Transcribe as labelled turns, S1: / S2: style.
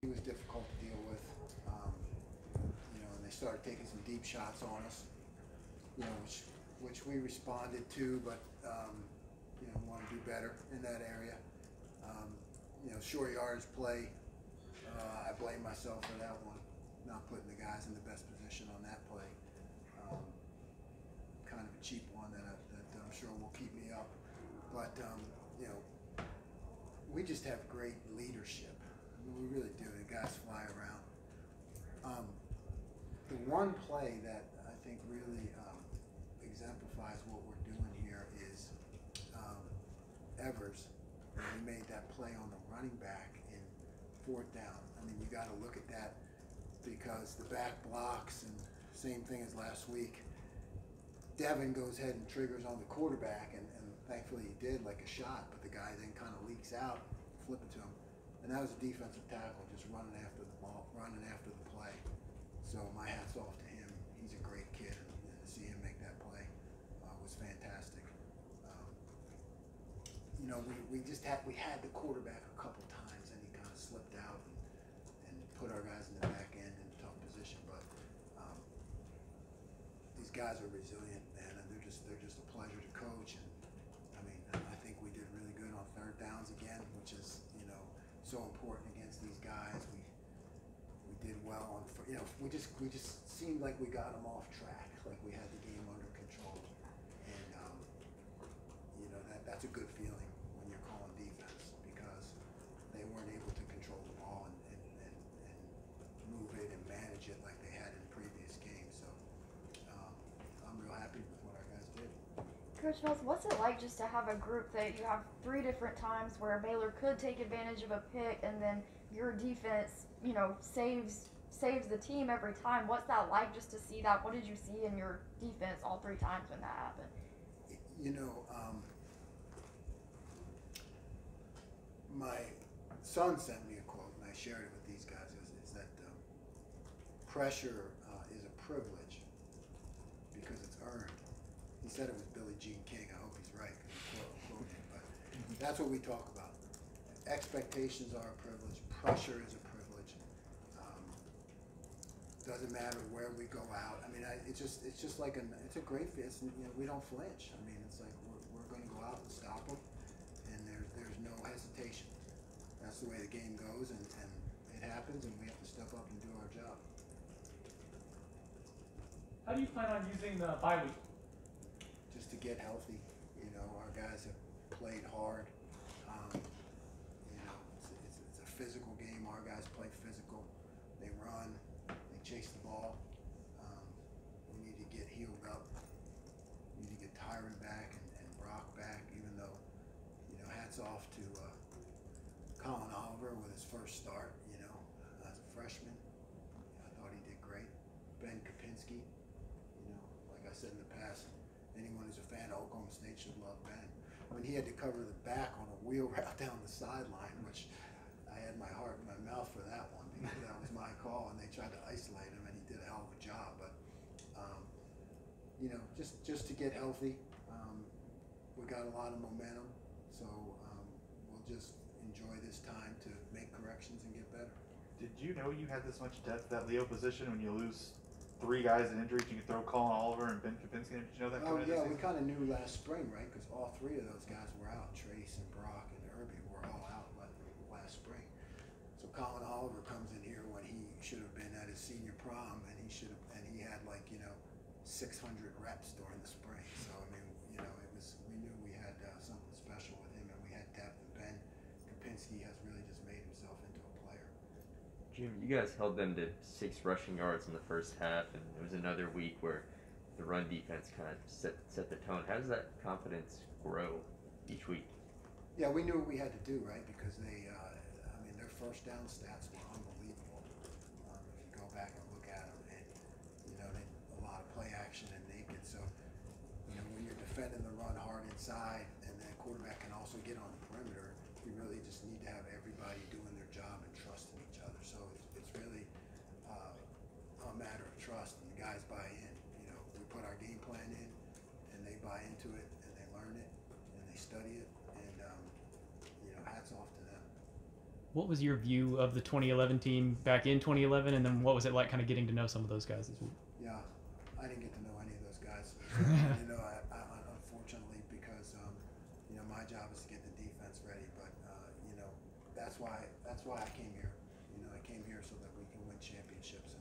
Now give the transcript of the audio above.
S1: He was difficult to deal with, and they started taking some deep shots on us, which we responded to, but want to do better in that area. Short yardage play, I blame myself for that one, not putting the guys in the best position on that play. Um, Kind of a cheap one that I'm sure will keep me up, but we just have great leadership. I mean, we really do. The guys fly around. The one play that I think really exemplifies what we're doing here is Evers. He made that play on the running back in fourth down. I mean, you got to look at that because the back blocks, and same thing as last week. Devin goes ahead and triggers on the quarterback, and thankfully he did, like a shot, but the guy then kind of leaks out, flip it to him. And that was a defensive tackle just running after the ball, running after the play. So my hat's off to him. He's a great kid, and to see him make that play was fantastic. We had the quarterback a couple times, and he kind of slipped out and put our guys in the back end in a tough position. But these guys are resilient, man, and they're just a pleasure to coach. And I mean, I think we did really good on third downs again, which is so important against these guys. We did well on we just seemed like we got them off track, like we had the game under control, and that's a good feeling when you're calling defense because they weren't able to control the ball and move it and manage it like they had in previous games. So I'm real happy with what our guys did.
S2: Coach Knowles, what's it like just to have a group that you have 3 different times where Baylor could take advantage of a pick and then your defense, saves the team every time? What's that like just to see that? What did you see in your defense all 3 times when that happened?
S1: My son sent me a quote, and I shared it with these guys. Is that pressure is a privilege because it's earned. He said it was Billie Jean King. I hope he's right because he quoted him. But that's what we talk about. Expectations are a privilege. Pressure is a privilege. Doesn't matter where we go out. I mean, it's just like it's a great fit. We don't flinch. I mean, it's like we're going to go out and stop them, and there's no hesitation. That's the way the game goes, and it happens, and we have to step up and do our job.
S3: How do you plan on using the bye week?
S1: Just to get healthy. Our guys have played hard. It's a physical game. Our guys play physical. They run. They chase the ball. We need to get healed up. We need to get Tyron back and Brock back, even though, hats off to Colin Oliver with his first start, as a freshman. I thought he did great. Ben Kapinski, like I said in the past, anyone who's a fan of Oklahoma State should love Ben. I mean, he had to cover the back on a wheel route down the sideline, which I had my heart in my mouth for that one because that was my call, and they tried to isolate him, and he did a hell of a job. But just to get healthy, we got a lot of momentum, so we'll just enjoy this time to make corrections and get better.
S4: Did you know you had this much depth at Leo position when you lose 3 guys in injuries? You can throw Colin Oliver and Ben Kapinski. Did you know that?
S1: Oh yeah, we kind of knew last spring, right? Because all 3 of those guys were out. Trace and Brock and Irby were all out last spring. So Colin Oliver comes in here when he should have been at his senior prom, and he had 600 reps during the spring. So I mean, we knew we had something special with him, and we had depth. And Ben Kapinski has really just made himself into a player.
S5: Jim, you guys held them to 6 rushing yards in the first half, and it was another week where the run defense kind of set the tone. How does that confidence grow each week?
S1: Yeah, we knew what we had to do, right? Because their first down stats were unbelievable. If you go back and look at them, and they a lot of play action and naked. So when you're defending the run hard inside, and the quarterback can also get on the perimeter, you really just need to have everybody doing their job and trusting each other. So it's really a matter of trust, and the guys buy in. We put our game plan in, and they buy into it, and they learn it, and they study it, and hats off to them.
S6: what was your view of the 2011 team back in 2011, and then what was it like kind of getting to know some of those guys this week?
S1: Yeah, I didn't get to know any of those guys. You know, I unfortunately, because you know, my job is to get the defense ready. But you know, that's why I came here. You know, I came here so that we can win championships.